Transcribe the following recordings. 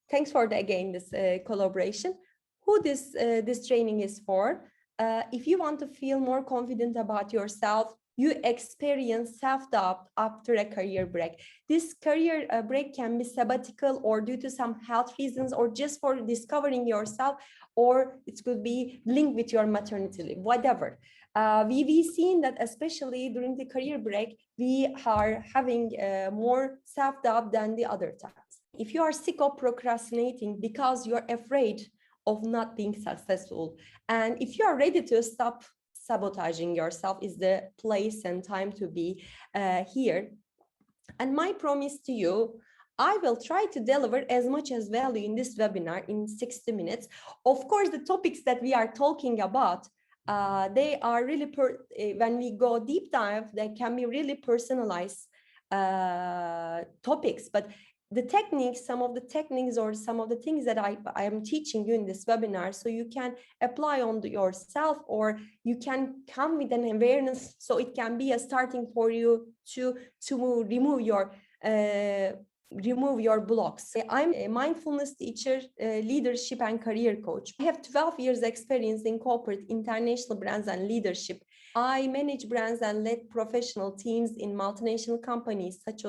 thanks for again this collaboration. Who this training is for? If you want to feel more confident about yourself, you experience self-doubt after a career break. This career break can be sabbatical or due to some health reasons or just for discovering yourself, or it could be linked with your maternity leave, whatever. We've seen that especially during the career break, we are having more self-doubt than the other times. If you are sick of procrastinating because you're afraid of not being successful, and if you are ready to stop sabotaging yourself, is the place and time to be here. And my promise to you, I will try to deliver as much as value in this webinar in 60 minutes. Of course, the topics that we are talking about, they are really, when we go deep dive, they can be really personalized topics, but the techniques, some of the techniques or some of the things that I am teaching you in this webinar, so you can apply on yourself, or you can come with an awareness, so it can be a starting for you to remove your blocks. I'm a mindfulness teacher, leadership and career coach. I have 12 years experience in corporate, international brands and leadership. I manage brands and lead professional teams in multinational companies such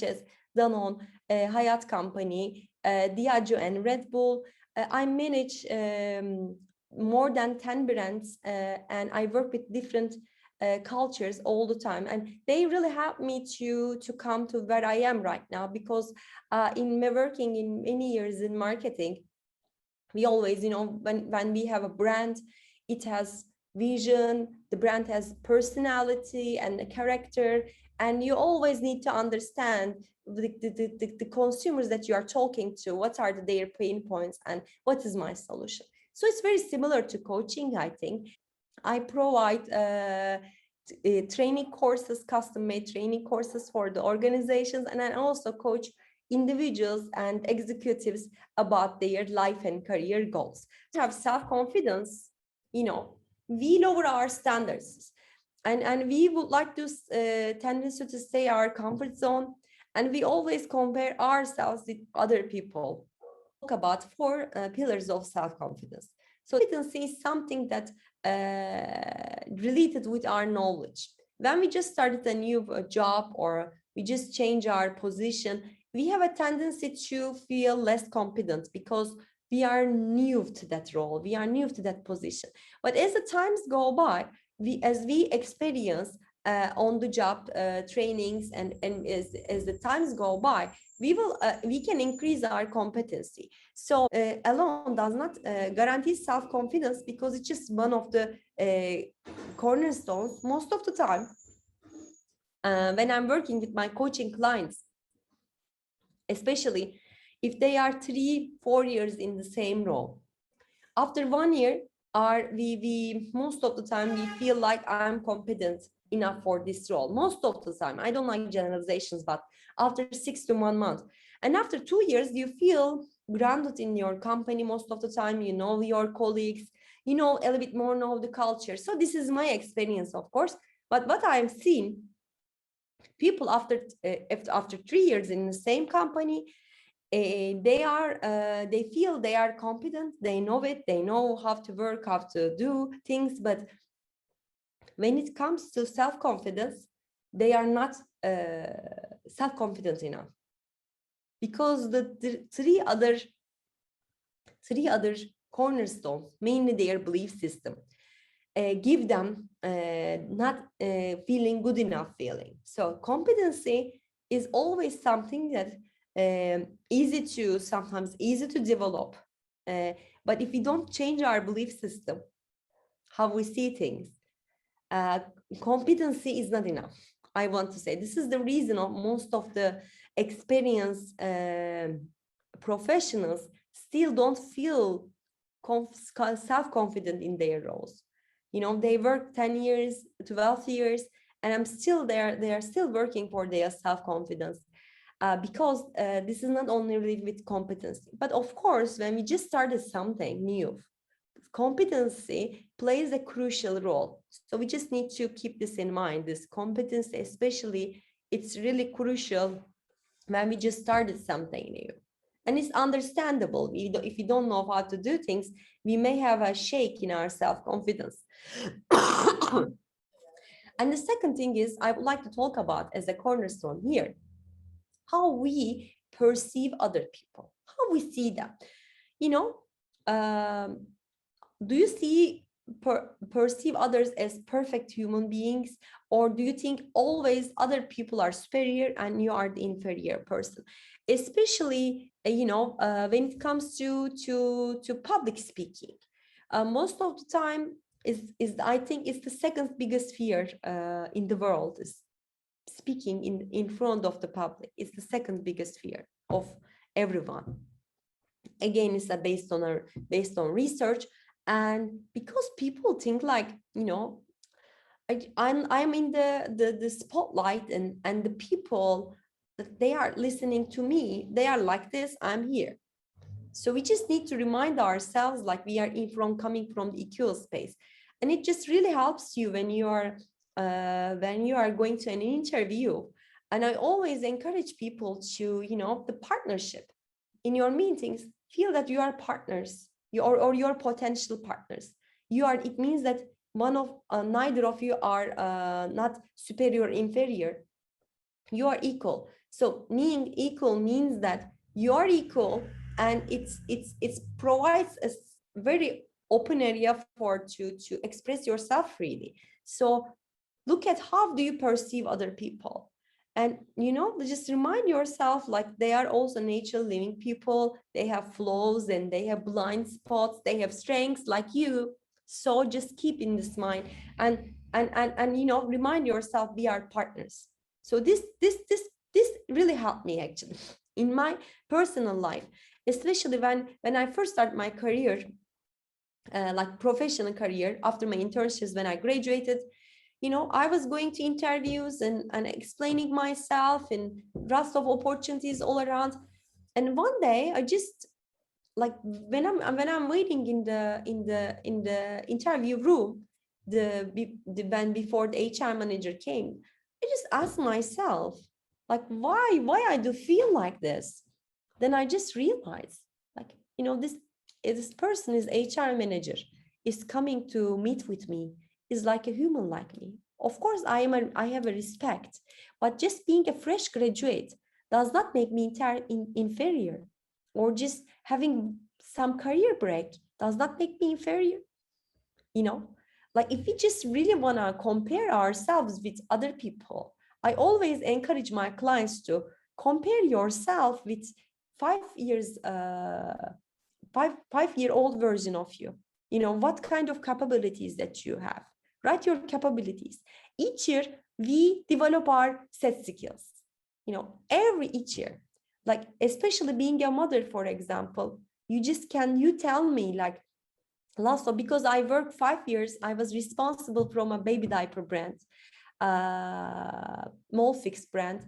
as Danone, Hayat Company, Diageo and Red Bull. I manage more than 10 brands and I work with different cultures all the time, and they really help me to come to where I am right now, because in working in many years in marketing, we always, when we have a brand, it has vision, the brand has personality and a character, and you always need to understand the consumers that you are talking to, what are their pain points and what is my solution. So it's very similar to coaching, I think. I provide training courses, custom-made training courses for the organizations, and I also coach individuals and executives about their life and career goals. To have self-confidence, we lower our standards, and we would like to tendency to stay our comfort zone, and we always compare ourselves with other people. Talk about 4 pillars of self-confidence. So competency is something that related with our knowledge. When we just started a new job or we just change our position, we have a tendency to feel less confident because we are new to that role, we are new to that position. But as the times go by, as we experience on the job trainings and as the times go by, we can increase our competency. So alone does not guarantee self-confidence, because it's just one of the cornerstones. Most of the time, when I'm working with my coaching clients, especially if they are 3-4 years in the same role, after 1 year, we most of the time we feel like I'm competent enough for this role. Most of the time, I don't like generalizations, but after 6 to 1 month, and after 2 years, you feel grounded in your company. Most of the time, you know your colleagues, a little bit more know the culture. So this is my experience, of course. But what I've seen, people after 3 years in the same company, they feel they are competent, they know it, they know how to work, how to do things, but when it comes to self-confidence, they are not self-confident enough, because the three other cornerstones, mainly their belief system, give them not feeling good enough feeling. So competency is always something that sometimes easy to develop, but if we don't change our belief system, how we see things, competency is not enough. I want to say this is the reason of most of the experienced professionals still don't feel self-confident in their roles. They work 10 years, 12 years, and they are still working for their self-confidence. Because this is not only related with competency, but of course, when we just started something new, competency plays a crucial role. So we just need to keep this in mind. This competency, especially, it's really crucial when we just started something new. And it's understandable. If you don't know how to do things, we may have a shake in our self-confidence. And the second thing is, I would like to talk about as a cornerstone here, how we perceive other people, how we see them. You know, do you perceive others as perfect human beings, or do you think always other people are superior and you are the inferior person? Especially, when it comes to public speaking, most of the time is I think it's the second biggest fear in the world, is speaking in front of the public. It's the second biggest fear of everyone. Again, it's based on research, and because people think like, I'm in the spotlight, and the people that they are listening to me, they are like this, I'm here. So we just need to remind ourselves like we are coming from the equal space. And it just really helps you when you are going to an interview. And I always encourage people to, the partnership in your meetings, feel that you are partners, or your potential partners. It means that neither of you are not superior or inferior. You are equal. So being equal means that you are equal, and it provides a very open area to express yourself freely. So look at how do you perceive other people, and just remind yourself like they are also natural living people. They have flaws and they have blind spots, they have strengths like you. So just keep in this mind, and remind yourself we are partners. So this really helped me actually in my personal life, especially when I first started my career, like professional career after my internships. When I graduated, I was going to interviews and explaining myself, and lots of opportunities all around. And one day I just, like, when I'm waiting in the interview room, when before the HR manager came, I just asked myself, like, why I do feel like this? Then I just realized, like, this person is HR manager, is coming to meet with me, is like a human like me. Of course, I have a respect, but just being a fresh graduate does not make me inferior, or just having some career break does not make me inferior. Like, if we just really want to compare ourselves with other people, I always encourage my clients to compare yourself with 5 years 5-year-old version of you. What kind of capabilities that you have. Write your capabilities. Each year we develop our set skills, each year. Like, especially being a mother, for example, you tell me, like, Lasso, because I worked 5 years, I was responsible from a baby diaper brand, Molfix brand.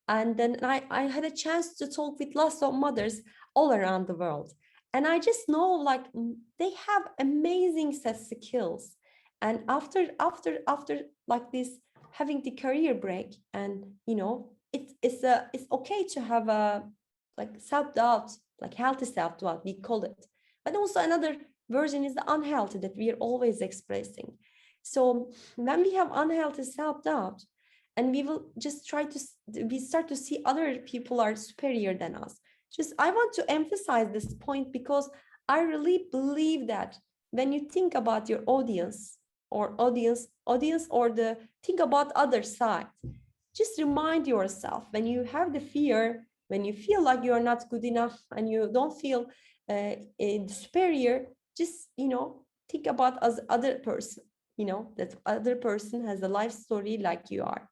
And then I had a chance to talk with lots of mothers all around the world. And I just know, like, they have amazing set skills. And after like this, having the career break, and it's okay to have a like self-doubt, like healthy self-doubt, we call it. But also another version is the unhealthy that we are always expressing. So when we have unhealthy self-doubt, and we start to see other people are superior than us. I want to emphasize this point, because I really believe that when you think about your audience, or think about other side, just remind yourself, when you have the fear, when you feel like you're not good enough and you don't feel superior, just think about as other person, that other person has a life story like you are.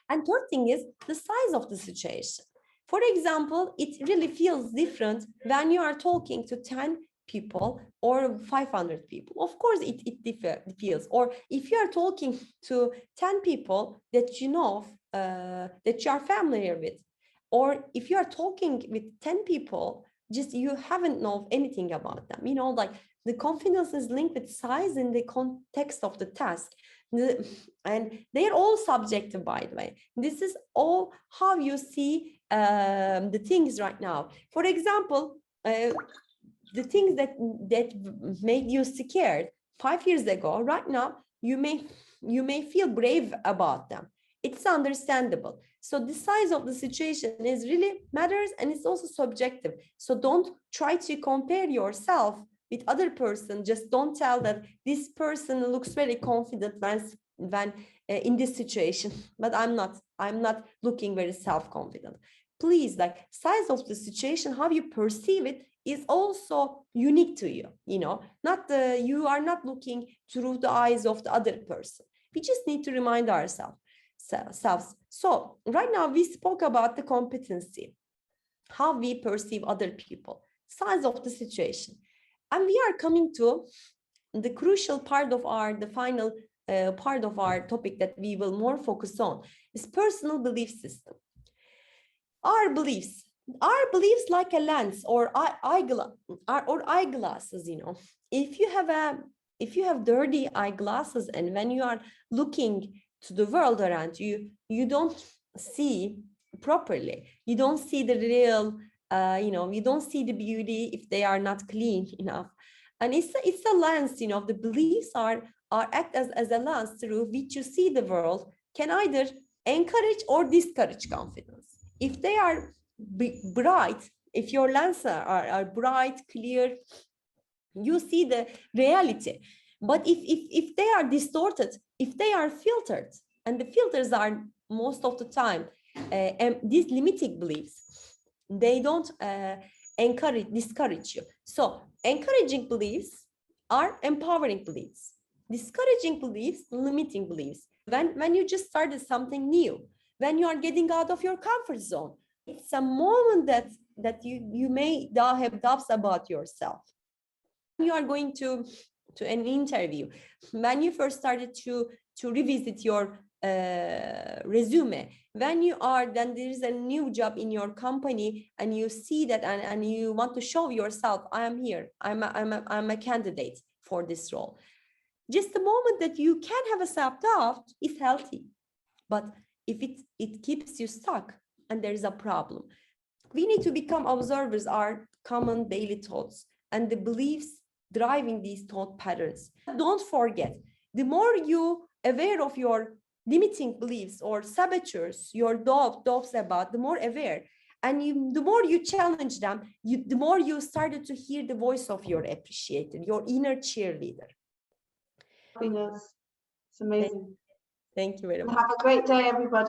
And third thing is the size of the situation. For example, it really feels different when you are talking to 10 people or 500 people. Of course, it feels. Or if you are talking to 10 people that that you are familiar with, or if you are talking with 10 people, just you haven't known anything about them. Like, the confidence is linked with size in the context of the task. And they're all subjective, by the way. This is all how you see the things right now. For example, the things that made you scared 5 years ago, right now, you may feel brave about them. It's understandable. So the size of the situation is really matters, and it's also subjective. So don't try to compare yourself with other person. Just don't tell that this person looks very confident when in this situation, but I'm not looking very self-confident. Please, like, size of the situation, how you perceive it is also unique to you, you know, not you are not looking through the eyes of the other person. We just need to remind ourselves. So right now we spoke about the competency, how we perceive other people, size of the situation. And we are coming to the crucial part of the final part of our topic that we will more focus on is personal belief system. Our beliefs like a lens or eyeglasses, you know. If you have dirty eyeglasses, and when you are looking to the world around you, you don't see properly. You don't see the real, you don't see the beauty if they are not clean enough. And it's a lens, you know. The beliefs are act as a lens through which you see the world, can either encourage or discourage confidence. If they are bright, if your lenses are bright, clear, you see the reality. But if they are distorted, if they are filtered, and the filters are most of the time these limiting beliefs, they don't discourage you. So encouraging beliefs are empowering beliefs. Discouraging beliefs, limiting beliefs. When you just started something new, when you are getting out of your comfort zone, it's a moment that you may have doubts about yourself. You are going to an interview, when you first started to revisit your resume, when then there is a new job in your company, and you see that and you want to show yourself, I am here, I'm a candidate for this role. Just the moment that you can have a self-doubt is healthy. But if it keeps you stuck, and there is a problem, we need to become observers our common daily thoughts and the beliefs driving these thought patterns. Don't forget, the more you aware of your limiting beliefs or saboteurs, your doubts about, the more aware, and the more you challenge them, the more you started to hear the voice of your appreciator, your inner cheerleader. It's amazing. Thank you very much. Have a great day, everybody.